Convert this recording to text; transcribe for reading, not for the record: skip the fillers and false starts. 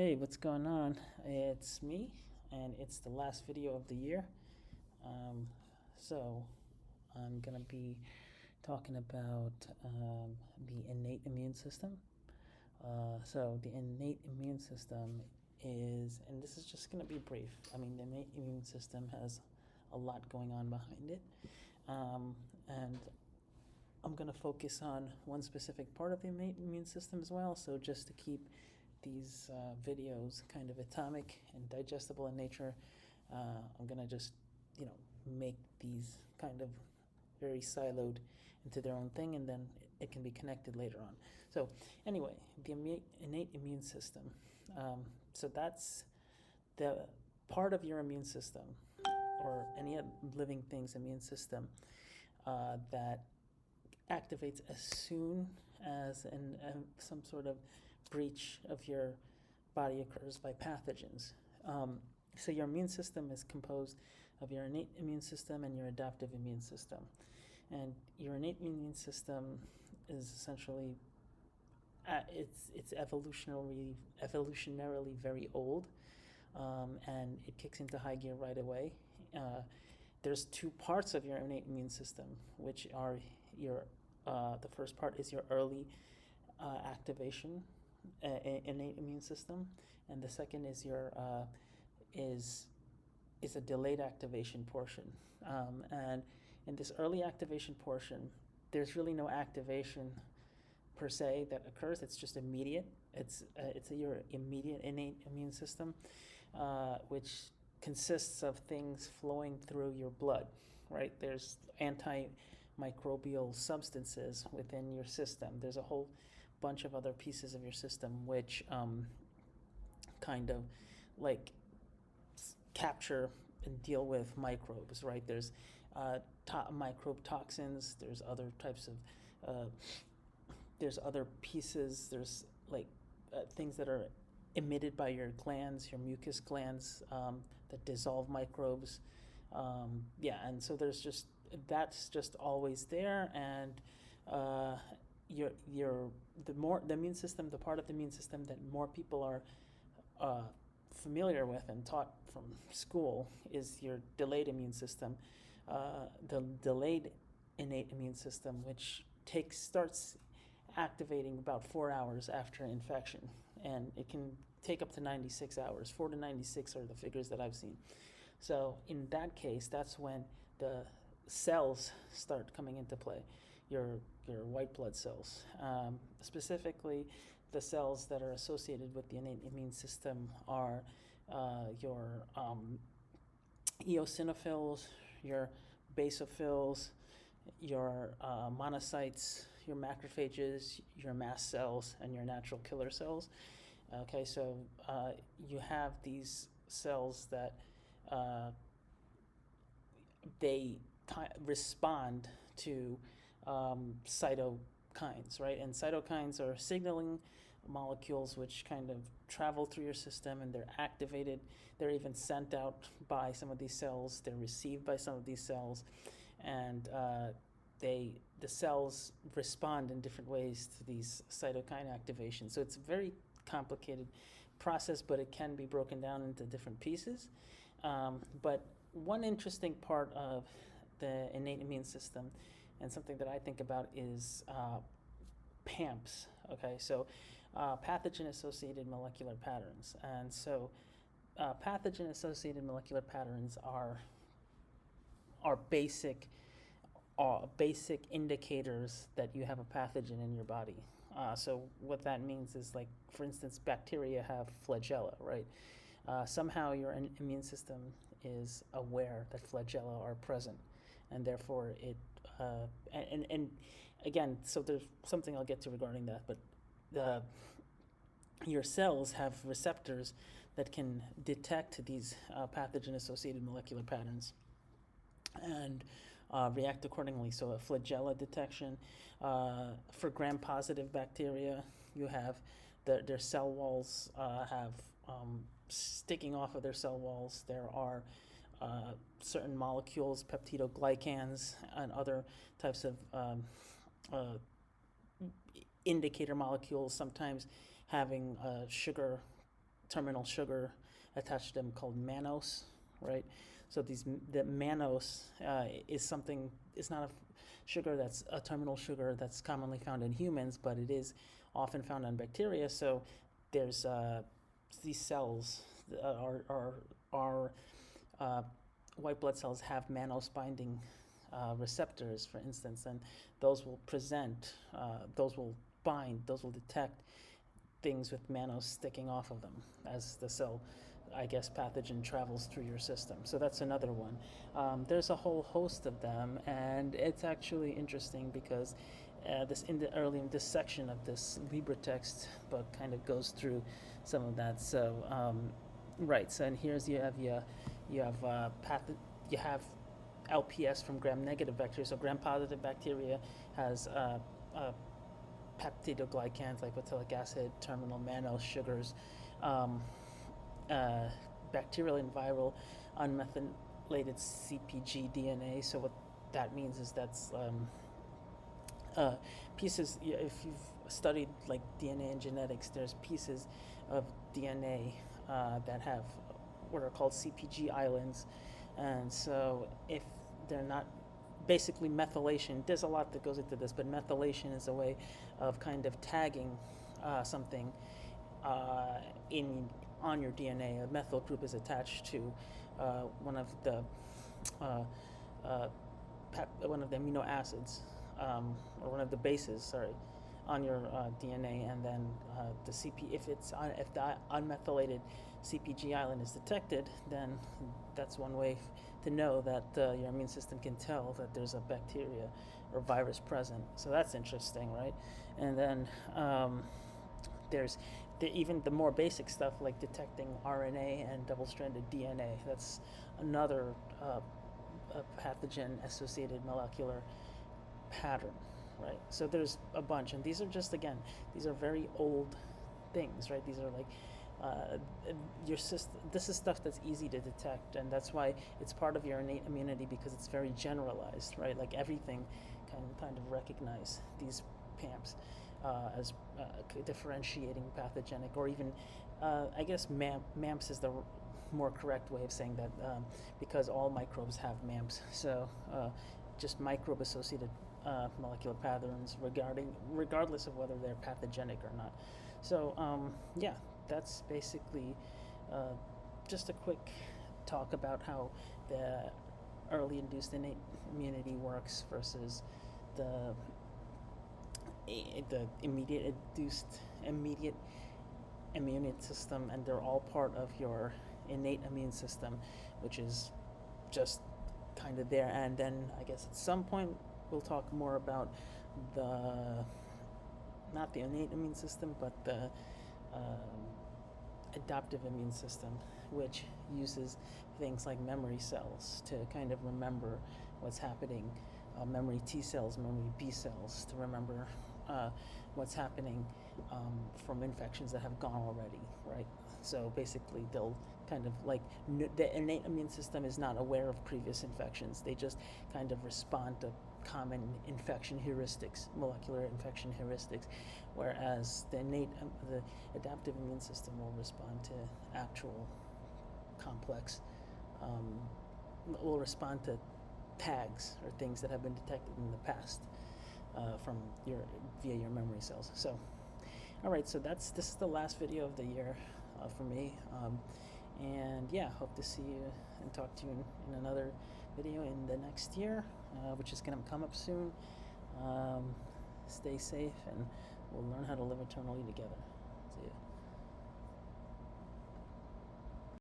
Hey, what's going on? It's me, and it's the last video of the year. Um, so, I'm gonna be talking about the innate immune system. So, the innate immune system is, and this is just gonna be brief. I mean, the innate immune system has a lot going on behind it, and I'm gonna focus on one specific part of the innate immune system as well. So, just to keep these videos kind of atomic and digestible in nature, I'm gonna just, make these kind of very siloed into their own thing, and then it can be connected later on. So anyway, the innate immune system. So that's the part of your immune system, or any living thing's immune system, that activates as soon as some sort of breach of your body occurs by pathogens. So your immune system is composed of your innate immune system and your adaptive immune system. And your innate immune system is essentially, it's evolutionarily very old, and it kicks into high gear right away. There's two parts of your innate immune system, which are your the first part is your early activation innate immune system, and the second is your is a delayed activation portion. And in this early activation portion, there's really no activation per se that occurs. It's just immediate. It's your immediate innate immune system, which consists of things flowing through your blood, right? There's antimicrobial substances within your system. There's a whole bunch of other pieces of your system which kind of like capture and deal with microbes, right? There's microbe toxins. There's other types of there's other pieces. There's like things that are emitted by your glands, your mucus glands, that dissolve microbes. And so that's just always there. And the immune system, the part of the immune system that more people are familiar with and taught from school, is your delayed immune system. The delayed innate immune system, which starts activating about 4 hours after infection, and it can take up to 96 hours. 4 to 96 are the figures that I've seen. So in that case, that's when the cells start coming into play, your white blood cells. Specifically, the cells that are associated with the innate immune system are your eosinophils, your basophils, your monocytes, your macrophages, your mast cells, and your natural killer cells. Okay, so you have these cells that they respond to cytokines, right? And cytokines are signaling molecules which kind of travel through your system, and they're activated. They're even sent out by some of these cells. They're received by some of these cells, and the cells respond in different ways to these cytokine activations. So it's a very complicated process, but it can be broken down into different pieces. But one interesting part of the innate immune system, and something that I think about, is PAMPs. Okay, so pathogen-associated molecular patterns. And so pathogen-associated molecular patterns are basic indicators that you have a pathogen in your body. So what that means is, like, for instance, bacteria have flagella, right? Somehow your immune system is aware that flagella are present, and therefore it and again, so there's something I'll get to regarding that, but your cells have receptors that can detect these pathogen-associated molecular patterns and react accordingly. So a Flagella detection, for gram-positive bacteria, you have their cell walls have sticking off of their cell walls. There are certain molecules, peptidoglycans, and other types of indicator molecules, sometimes having sugar terminal sugar attached to them called mannose, right? So the mannose is something. It's not a sugar that's a terminal sugar that's commonly found in humans, but it is often found in bacteria. So there's these cells are white blood cells have mannose binding receptors, for instance, and those will those will detect things with mannose sticking off of them as the cell, I guess, pathogen travels through your system. So that's another one. There's a whole host of them, and it's actually interesting because this section of this LibreText book kind of goes through some of that. So right. So and here's you have LPS from gram-negative bacteria. So gram-positive bacteria has peptidoglycans like lipotylic acid, terminal mannose sugars, bacterial and viral unmethylated CpG DNA. So what that means is that's pieces. If you've studied like DNA and genetics, there's pieces of DNA that have what are called CpG islands, and so if they're not basically methylation, there's a lot that goes into this, but methylation is a way of kind of tagging something on your DNA. A methyl group is attached to one of the amino acids or one of the bases, on your DNA, and then if the unmethylated CpG island is detected, then that's one way to know that your immune system can tell that there's a bacteria or virus present. So that's interesting, right? And then there's even the more basic stuff like detecting RNA and double-stranded DNA. That's another pathogen-associated molecular pattern, right? So there's a bunch, and these are very old things, right? These are like your system. This is stuff that's easy to detect, and that's why it's part of your innate immunity, because it's very generalized, right? Like everything can kind of recognize these PAMPs as differentiating pathogenic, or even I guess MAMPs is the more correct way of saying that, because all microbes have MAMPs. So just microbe-associated molecular patterns regardless of whether they're pathogenic or not. So yeah, that's basically just a quick talk about how the early induced innate immunity works versus the immediate immune system, and they're all part of your innate immune system, which is just kind of there. And then I guess at some point we'll talk more about not the innate immune system, but the adaptive immune system, which uses things like memory cells to kind of remember what's happening, memory T cells, memory B cells, to remember what's happening from infections that have gone already, right? So basically they'll kind of like, the innate immune system is not aware of previous infections. They just kind of respond to common infection heuristics, molecular infection heuristics, whereas the adaptive immune system will respond to actual complex, will respond to tags or things that have been detected in the past via your memory cells. So, all right, so this is the last video of the year for me, and yeah, hope to see you and talk to you in another video in the next year, which is going to come up soon. Stay safe, and we'll learn how to live eternally together. See ya.